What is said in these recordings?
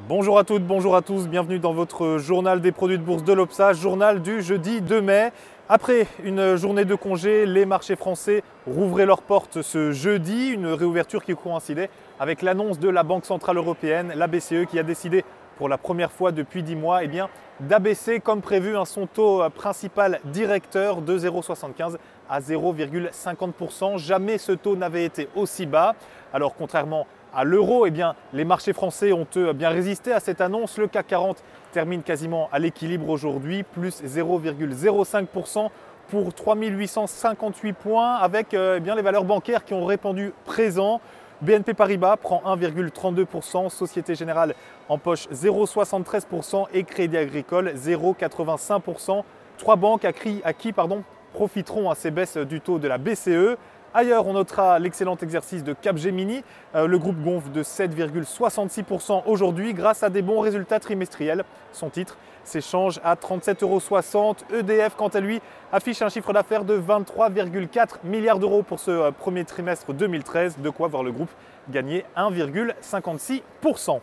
Bonjour à toutes, bonjour à tous, bienvenue dans votre journal des produits de bourse de l'Obsa, journal du jeudi 2 mai. Après une journée de congé, les marchés français rouvraient leurs portes ce jeudi, une réouverture qui coïncidait avec l'annonce de la Banque Centrale Européenne, la BCE, qui a décidé pour la première fois depuis 10 mois d'abaisser comme prévu son taux principal directeur de 0,75 à 0,50%. Jamais ce taux n'avait été aussi bas. Alors contrairement à l'euro, les marchés français ont bien résisté à cette annonce. Le CAC 40 termine quasiment à l'équilibre aujourd'hui, plus 0,05% pour 3858 points avec les valeurs bancaires qui ont répondu présent. BNP Paribas prend 1,32%, Société Générale en poche 0,73% et Crédit Agricole 0,85%. Trois banques profiteront à ces baisses du taux de la BCE. Ailleurs, on notera l'excellent exercice de Capgemini. Le groupe gonfle de 7,66% aujourd'hui grâce à des bons résultats trimestriels. Son titre s'échange à 37,60 €. EDF, quant à lui, affiche un chiffre d'affaires de 23,4 milliards d'euros pour ce premier trimestre 2013, de quoi voir le groupe gagner 1,56%.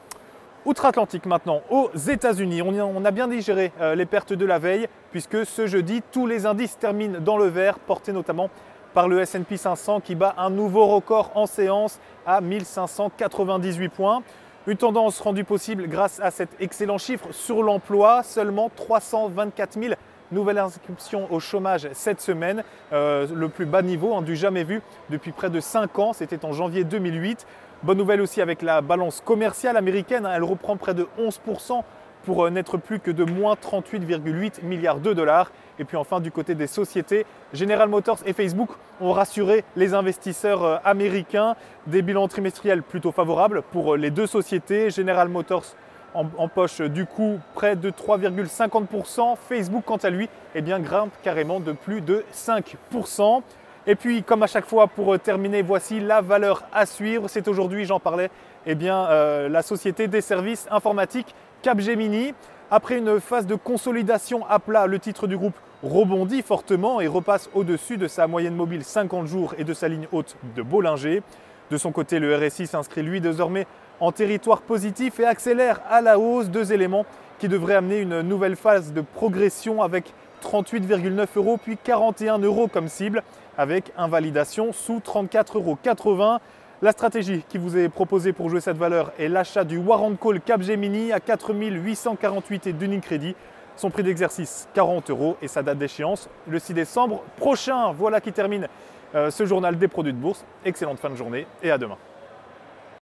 Outre-Atlantique maintenant, aux États-Unis, on a bien digéré les pertes de la veille puisque ce jeudi, tous les indices terminent dans le vert, portés notamment par le S&P 500 qui bat un nouveau record en séance à 1598 points. Une tendance rendue possible grâce à cet excellent chiffre sur l'emploi, seulement 324 000 nouvelles inscriptions au chômage cette semaine, le plus bas niveau du jamais vu depuis près de 5 ans, c'était en janvier 2008. Bonne nouvelle aussi avec la balance commerciale américaine, elle reprend près de 11% pour n'être plus que de moins 38,8 milliards de dollars. Et puis enfin, du côté des sociétés, General Motors et Facebook ont rassuré les investisseurs américains. Des bilans trimestriels plutôt favorables pour les deux sociétés. General Motors en poche du coup près de 3,50%. Facebook, quant à lui, grimpe carrément de plus de 5%. Et puis, comme à chaque fois, pour terminer, voici la valeur à suivre. C'est aujourd'hui, j'en parlais, la société des services informatiques Capgemini. Après une phase de consolidation à plat, le titre du groupe rebondit fortement et repasse au-dessus de sa moyenne mobile 50 jours et de sa ligne haute de Bollinger. De son côté, le RSI s'inscrit lui désormais en territoire positif et accélère à la hausse, deux éléments qui devraient amener une nouvelle phase de progression avec 38,9 € puis 41 € comme cible, avec invalidation sous 34,80 €. La stratégie qui vous est proposée pour jouer cette valeur est l'achat du Warrant Call Capgemini à 4 848 et d'Unicredit. Son prix d'exercice 40 € et sa date d'échéance le 6 décembre prochain. Voilà qui termine ce journal des produits de bourse. Excellente fin de journée et à demain.